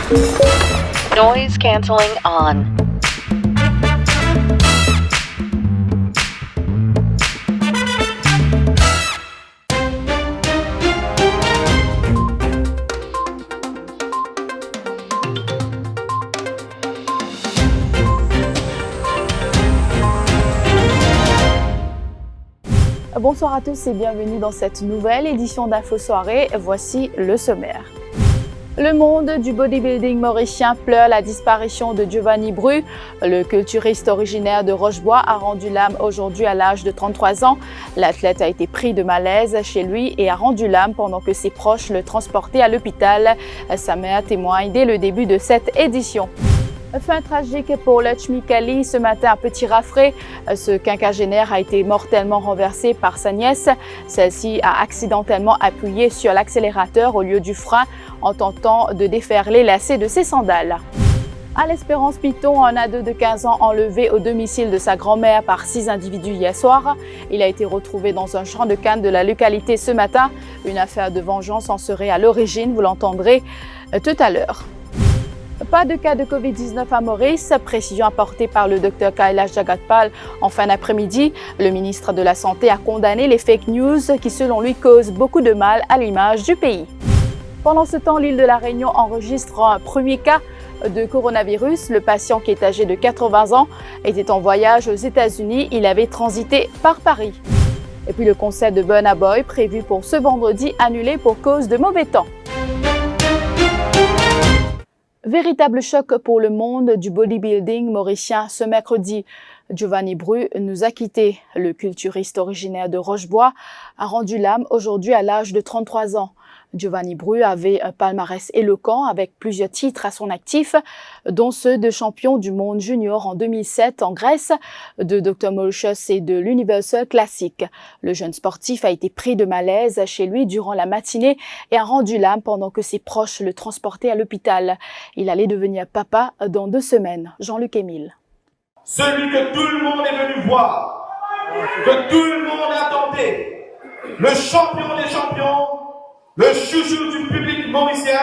Noise cancelling on. Bonsoir à tous et bienvenue dans cette nouvelle édition d'Info Soirée. Voici le sommaire. Le monde du bodybuilding mauricien pleure la disparition de Giovanni Bru. Le culturiste originaire de Rochebois a rendu l'âme aujourd'hui à l'âge de 33 ans. L'athlète a été pris de malaise chez lui et a rendu l'âme pendant que ses proches le transportaient à l'hôpital. Sa mère témoigne dès le début de cette édition. Fin tragique pour Lutchmi Kali ce matin à Petit Raffray. Ce quinquagénaire a été mortellement renversé par sa nièce. Celle-ci a accidentellement appuyé sur l'accélérateur au lieu du frein en tentant de défaire les lacets de ses sandales. À l'Espérance Piton, un ado de 15 ans enlevé au domicile de sa grand-mère par 6 individus hier soir. Il a été retrouvé dans un champ de canne de la localité ce matin. Une affaire de vengeance en serait à l'origine, vous l'entendrez tout à l'heure. Pas de cas de Covid-19 à Maurice, précision apportée par le Dr Kailash Jagatpal en fin d'après-midi. Le ministre de la Santé a condamné les fake news qui, selon lui, causent beaucoup de mal à l'image du pays. Pendant ce temps, l'île de la Réunion enregistre un premier cas de coronavirus. Le patient, qui est âgé de 80 ans, était en voyage aux États-Unis. Il avait transité par Paris. Et puis le concert de Burna Boy, prévu pour ce vendredi, annulé pour cause de mauvais temps. Véritable choc pour le monde du bodybuilding mauricien ce mercredi. Giovanni Bru nous a quittés. Le culturiste originaire de Rochebois a rendu l'âme aujourd'hui à l'âge de 33 ans. Giovanni Bru avait un palmarès éloquent avec plusieurs titres à son actif, dont ceux de champion du monde junior en 2007 en Grèce, de Dr Mauritius et de l'Universal Classic. Le jeune sportif a été pris de malaise chez lui durant la matinée et a rendu l'âme pendant que ses proches le transportaient à l'hôpital. Il allait devenir papa dans 2 semaines. Jean-Luc Émile. Celui que tout le monde est venu voir, que tout le monde attendait, le champion des champions, le chouchou du public mauricien,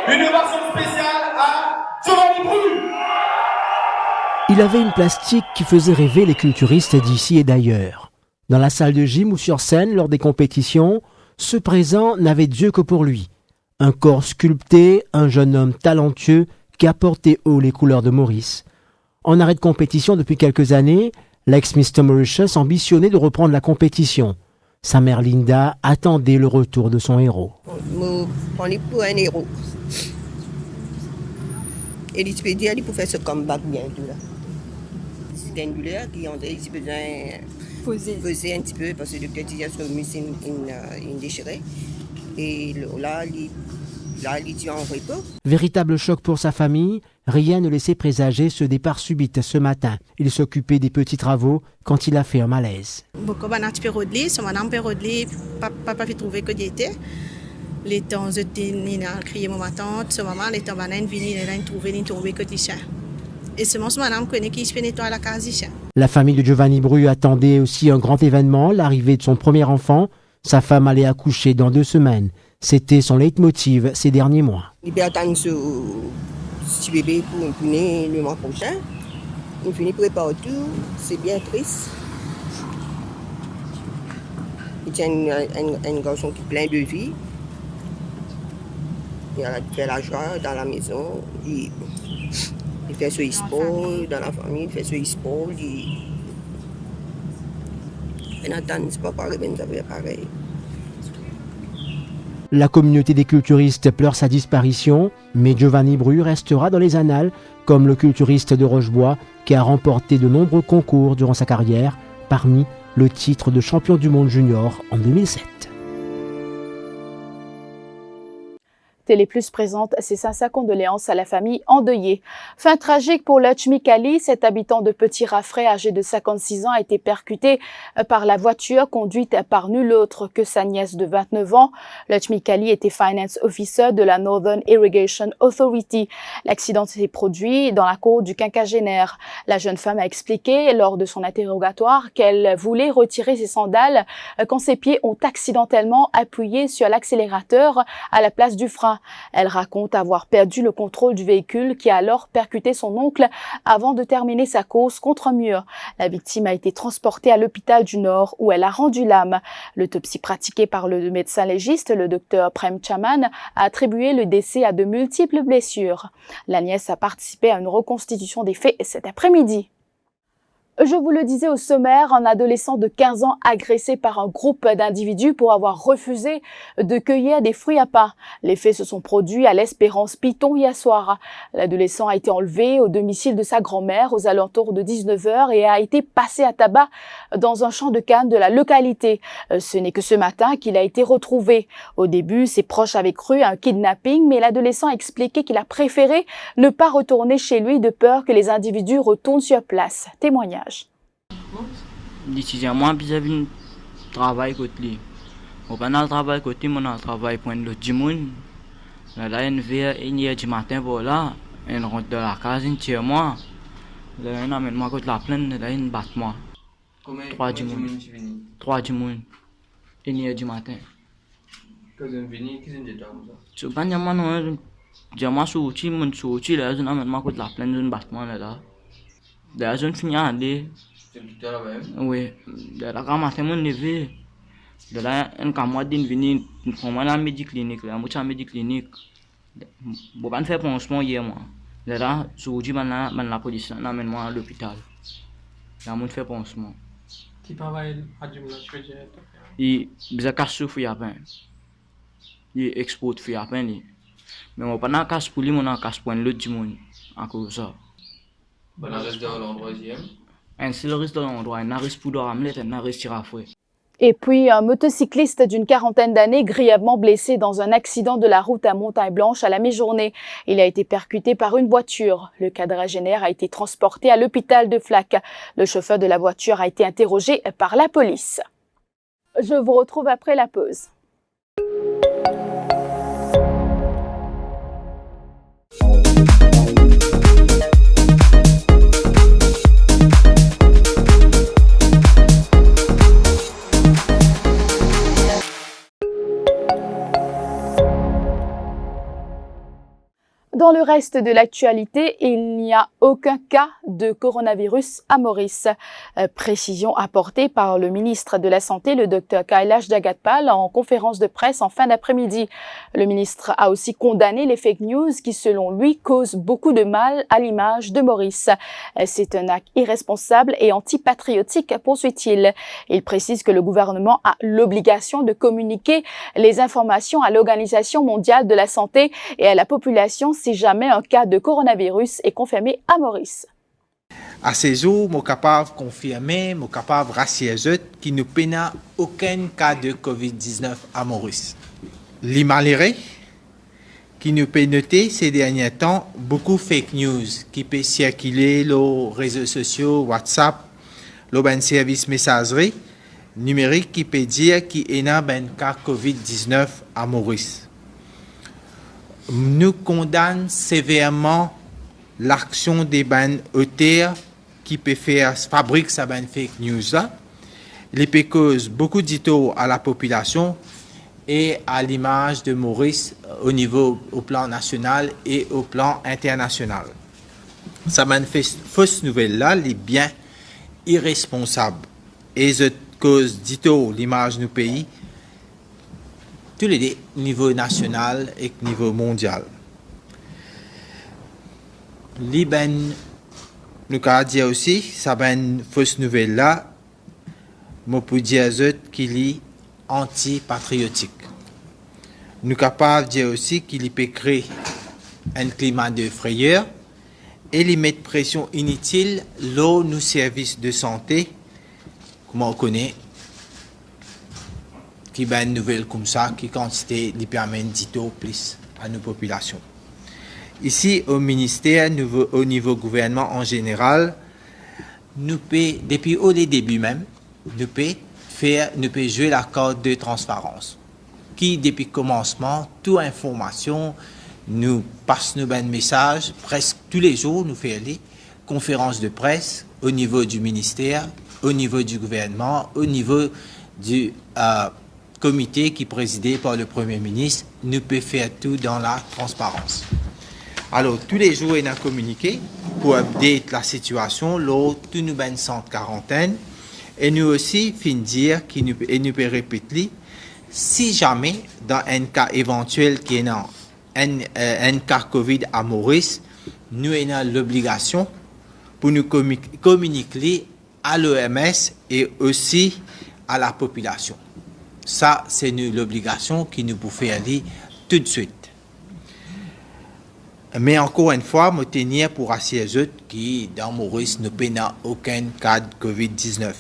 une ovation spéciale à Giovanni Bru. Il avait une plastique qui faisait rêver les culturistes d'ici et d'ailleurs. Dans la salle de gym ou sur scène lors des compétitions, ce présent n'avait Dieu que pour lui. Un corps sculpté, un jeune homme talentueux qui a porté haut les couleurs de Maurice. En arrêt de compétition depuis quelques années, l'ex-Mr Mauritius ambitionnait de reprendre la compétition. Sa mère Linda attendait le retour de son héros. On est pour un héros. Et il peut dire qu'il peut faire ce comeback bientôt. C'est une douleur qui a besoin de poser un petit peu parce que le petit a son muscle déchiré. Et là, il tient en repos. Véritable choc pour sa famille, rien ne laissait présager ce départ subit ce matin. Il s'occupait des petits travaux quand il a fait un malaise. Beaucoup de gens ont rodé, son madame a rodé, papa a trouvé que j'étais. Les temps étaient crié ma tante, ce maman, les temps banane vini, il a trouvé que j'étais. Et ce madame connaît qui se fait nettoyer la case. La famille de Giovanni Bru attendait aussi un grand événement, l'arrivée de son premier enfant. Sa femme allait accoucher dans 2 semaines. C'était son leitmotiv ces derniers mois. Il peut attendre ce petit bébé pour finir le mois prochain. Il finit préparer tout, c'est bien triste. Il tient un garçon qui est plein de vie. Il fait la joie dans la maison. Il fait ce sport dans la famille, il fait ce sport. Nathan, c'est pas pareil, mais ça fait pareil. La communauté des culturistes pleure sa disparition, mais Giovanni Bru restera dans les annales comme le culturiste de Rochebois qui a remporté de nombreux concours durant sa carrière, parmi le titre de champion du monde junior en 2007. Télé Plus présente ses sincères condoléances à la famille endeuillée. Fin tragique pour Lutchmi Kali, cet habitant de Petit Raffray âgé de 56 ans a été percuté par la voiture conduite par nul autre que sa nièce de 29 ans. Lutchmi Kali était Finance Officer de la Northern Irrigation Authority. L'accident s'est produit dans la cour du quinquagénaire. La jeune femme a expliqué lors de son interrogatoire qu'elle voulait retirer ses sandales quand ses pieds ont accidentellement appuyé sur l'accélérateur à la place du frein. pas. Elle raconte avoir perdu le contrôle du véhicule qui a alors percuté son oncle avant de terminer sa course contre un mur. La victime a été transportée à l'hôpital du Nord où elle a rendu l'âme. L'autopsie pratiquée par le médecin légiste, le docteur Prem Chaman, a attribué le décès à de multiples blessures. La nièce a participé à une reconstitution des faits cet après-midi. Je vous le disais au sommaire, un adolescent de 15 ans agressé par un groupe d'individus pour avoir refusé de cueillir des fruits à pain. Les faits se sont produits à l'Espérance Piton hier soir. L'adolescent a été enlevé au domicile de sa grand-mère aux alentours de 19h et a été passé à tabac dans un champ de canne de la localité. Ce n'est que ce matin qu'il a été retrouvé. Au début, ses proches avaient cru à un kidnapping, mais l'adolescent a expliqué qu'il a préféré ne pas retourner chez lui de peur que les individus retournent sur place. Témoignage. Décision moi vis-à-vis du travail côté. On pas dans le travail côté, mon dans le travail pour l'autre du monde. Là une heure du matin pour là, on rentre dans la case, une tire moi. Là on amène moi côté la plaine, là une batte moi. Trois du monde. Une heure du matin. Quand vous venez, qu'est-ce que vous avez fait? Tu pas moi non, diamant sorti, mon sorti là, on amène moi côté la plaine, une batte moi là. Là je finis à aller. C'est tout à l'heure. Oui, là quand matin mon levé. Là un camarade d'une venue pour moi la médiclinique là, moi la médiclinique. Bon ben faire pansement hier moi. Là aujourd'hui la police m'amène moi à l'hôpital. Là moi fait pansement. Qui travaille à du monde je veux dire. Il bizarre casse fouille à peine. Il exporte fouille à peine. Mais on pas na casse pour lui, on a casse pour l'autre du monde à cause de ça. Bon, on reste dans l'endroit deuxième. Si le reste dans l'endroit, il reste pour dormir, il reste à fouet. Et puis, un motocycliste d'une quarantaine d'années grièvement blessé dans un accident de la route à Montagne-Blanche à la mi-journée. Il a été percuté par une voiture. Le quadragénaire a été transporté à l'hôpital de Flac. Le chauffeur de la voiture a été interrogé par la police. Je vous retrouve après la pause. Dans le reste de l'actualité, il n'y a aucun cas de coronavirus à Maurice. Précision apportée par le ministre de la Santé, le Dr Kailash Jagatpal, en conférence de presse en fin d'après-midi. Le ministre a aussi condamné les fake news qui, selon lui, causent beaucoup de mal à l'image de Maurice. C'est un acte irresponsable et antipatriotique, poursuit-il. Il précise que le gouvernement a l'obligation de communiquer les informations à l'Organisation mondiale de la santé et à la population si jamais un cas de coronavirus est confirmé à Maurice. À ces jours, je suis capable de confirmer, je suis capable de rassurer qu'il n'y a aucun cas de COVID-19 à Maurice. Les malheureux qui nous peut noter ces derniers temps beaucoup de fake news qui peut circuler sur les réseaux sociaux, WhatsApp, le service messagerie numérique qui peut dire qu'il y a un cas COVID-19 à Maurice. Nous condamnons sévèrement l'action des auteurs qui peut faire fabriquer ces fake news là. Les peut causer beaucoup d'étau à la population et à l'image de Maurice au plan national et au plan international. Ça fausse nouvelle là, les biens irresponsables et ça cause d'étau l'image du pays. Tous les niveaux national et niveau mondial. Nous avons dit aussi, ça va une fausse nouvelle là, je peux dire qu'il est anti-patriotique. Nous sommes capables de dire aussi qu'il peut créer un climat de frayeur et il met pression inutile sur nos services de santé, comme on connaît. Qui a une nouvelle comme ça, qui quantité qui permet d'ito plus à nos populations. Ici, au ministère, au niveau gouvernement en général, nous peut, depuis au début même, nous peut jouer la carte de transparence. Qui, depuis le commencement, toute information, nous passe nos messages, presque tous les jours, nous fait des conférences de presse au niveau du ministère, au niveau du gouvernement, au niveau du comité qui est présidé par le Premier ministre nous peut faire tout dans la transparence. Alors, tous les jours, il y a un communiqué pour update la situation, l'autre, tout nous ben sans quarantaine. Et nous aussi, fin dire, et nous peut répéter, si jamais, dans un cas éventuel qui est un cas COVID à Maurice, nous avons l'obligation pour nous communiquer à l'OMS et aussi à la population. Ça, c'est l'obligation qui nous peut faire aller tout de suite. Mais encore une fois, je tenir pour assurer qui, dans Maurice, ne peut aucun cas de COVID-19.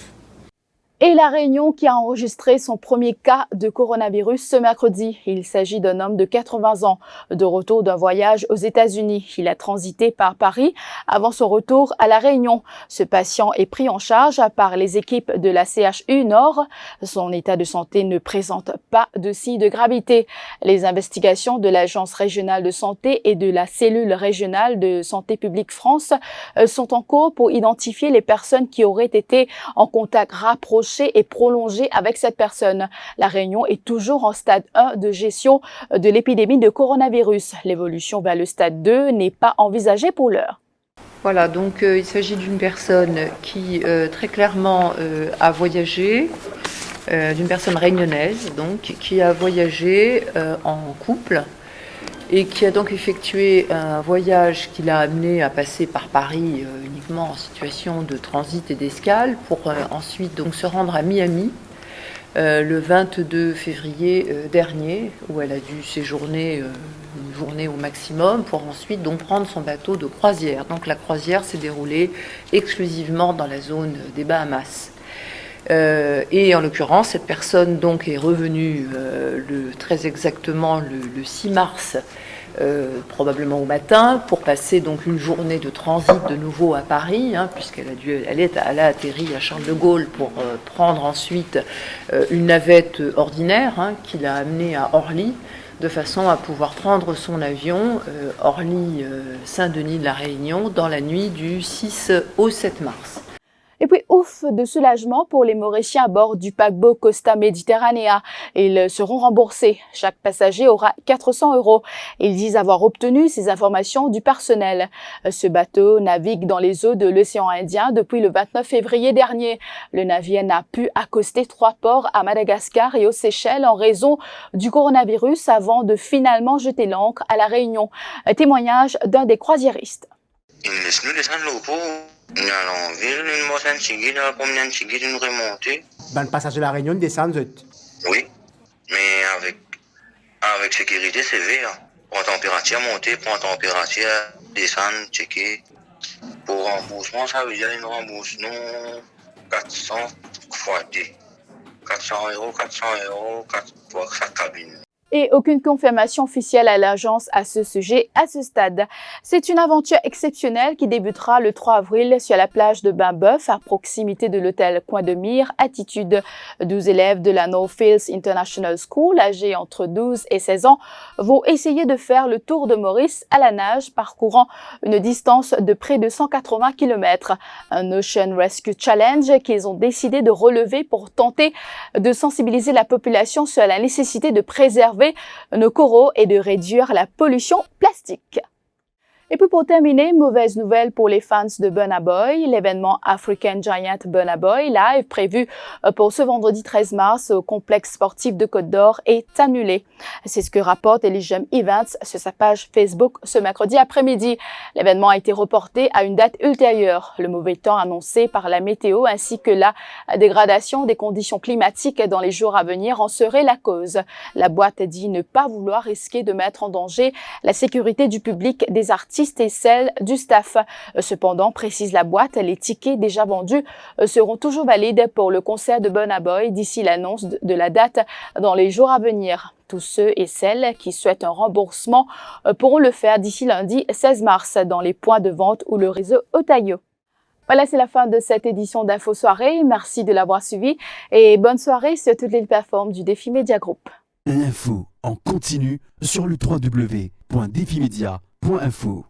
Et la Réunion qui a enregistré son premier cas de coronavirus ce mercredi. Il s'agit d'un homme de 80 ans, de retour d'un voyage aux États-Unis. Il a transité par Paris avant son retour à la Réunion. Ce patient est pris en charge par les équipes de la CHU Nord. Son état de santé ne présente pas de signes de gravité. Les investigations de l'Agence régionale de santé et de la cellule régionale de santé publique France sont en cours pour identifier les personnes qui auraient été en contact rapproché et prolongé avec cette personne. La Réunion est toujours en stade 1 de gestion de l'épidémie de coronavirus. L'évolution vers le stade 2 n'est pas envisagée pour l'heure. Voilà, donc il s'agit d'une personne qui très clairement a voyagé, d'une personne réunionnaise, donc qui a voyagé en couple et qui a donc effectué un voyage qui l'a amené à passer par Paris uniquement en situation de transit et d'escale pour ensuite donc se rendre à Miami le 22 février dernier, où elle a dû séjourner une journée au maximum pour ensuite donc prendre son bateau de croisière. Donc la croisière s'est déroulée exclusivement dans la zone des Bahamas. Et en l'occurrence, cette personne donc est revenue très exactement le 6 mars, probablement au matin, pour passer donc une journée de transit de nouveau à Paris, puisqu'elle a atterri à Charles de Gaulle pour prendre ensuite une navette ordinaire qui l'a amenée à Orly, de façon à pouvoir prendre son avion Orly-Saint-Denis de la Réunion dans la nuit du 6 au 7 mars. Et puis, ouf de soulagement pour les Mauriciens à bord du paquebot Costa Mediterranea. Ils seront remboursés. Chaque passager aura 400 €. Ils disent avoir obtenu ces informations du personnel. Ce bateau navigue dans les eaux de l'océan Indien depuis le 29 février dernier. Le navire n'a pu accoster 3 ports à Madagascar et aux Seychelles en raison du coronavirus avant de finalement jeter l'ancre à la Réunion. Un témoignage d'un des croisiéristes. Ben, le passage de la Réunion descend. Oui, mais avec sécurité sévère. Pour température monter, pour température descendre, checker. Pour remboursement, ça veut dire une remboursement 400 fois 2. 400 €, 400 €, 4 pour chaque cabine. Et aucune confirmation officielle à l'agence à ce sujet à ce stade. C'est une aventure exceptionnelle qui débutera le 3 avril sur la plage de Bain-Bœuf à proximité de l'hôtel Coin de Mire, Attitude. 12 élèves de la Northfields International School, âgés entre 12 et 16 ans, vont essayer de faire le tour de Maurice à la nage, parcourant une distance de près de 180 km. Un Ocean Rescue Challenge qu'ils ont décidé de relever pour tenter de sensibiliser la population sur la nécessité de préserver nos coraux et de réduire la pollution plastique. Et puis pour terminer, mauvaise nouvelle pour les fans de Burna Boy. L'événement African Giant Burna Boy Live prévu pour ce vendredi 13 mars au complexe sportif de Côte-d'Or est annulé. C'est ce que rapporte Elysium Events sur sa page Facebook ce mercredi après-midi. L'événement a été reporté à une date ultérieure. Le mauvais temps annoncé par la météo ainsi que la dégradation des conditions climatiques dans les jours à venir en serait la cause. La boîte dit ne pas vouloir risquer de mettre en danger la sécurité du public, des artistes et celle du staff. Cependant, précise la boîte, les tickets déjà vendus seront toujours valides pour le concert de Burna Boy d'ici l'annonce de la date dans les jours à venir. Tous ceux et celles qui souhaitent un remboursement pourront le faire d'ici lundi 16 mars dans les points de vente ou le réseau Otayo. Voilà, c'est la fin de cette édition d'Info Soirée. Merci de l'avoir suivi et bonne soirée sur toutes les plateformes du Défi Média Group. L'info en continu sur le www.defimedia.info.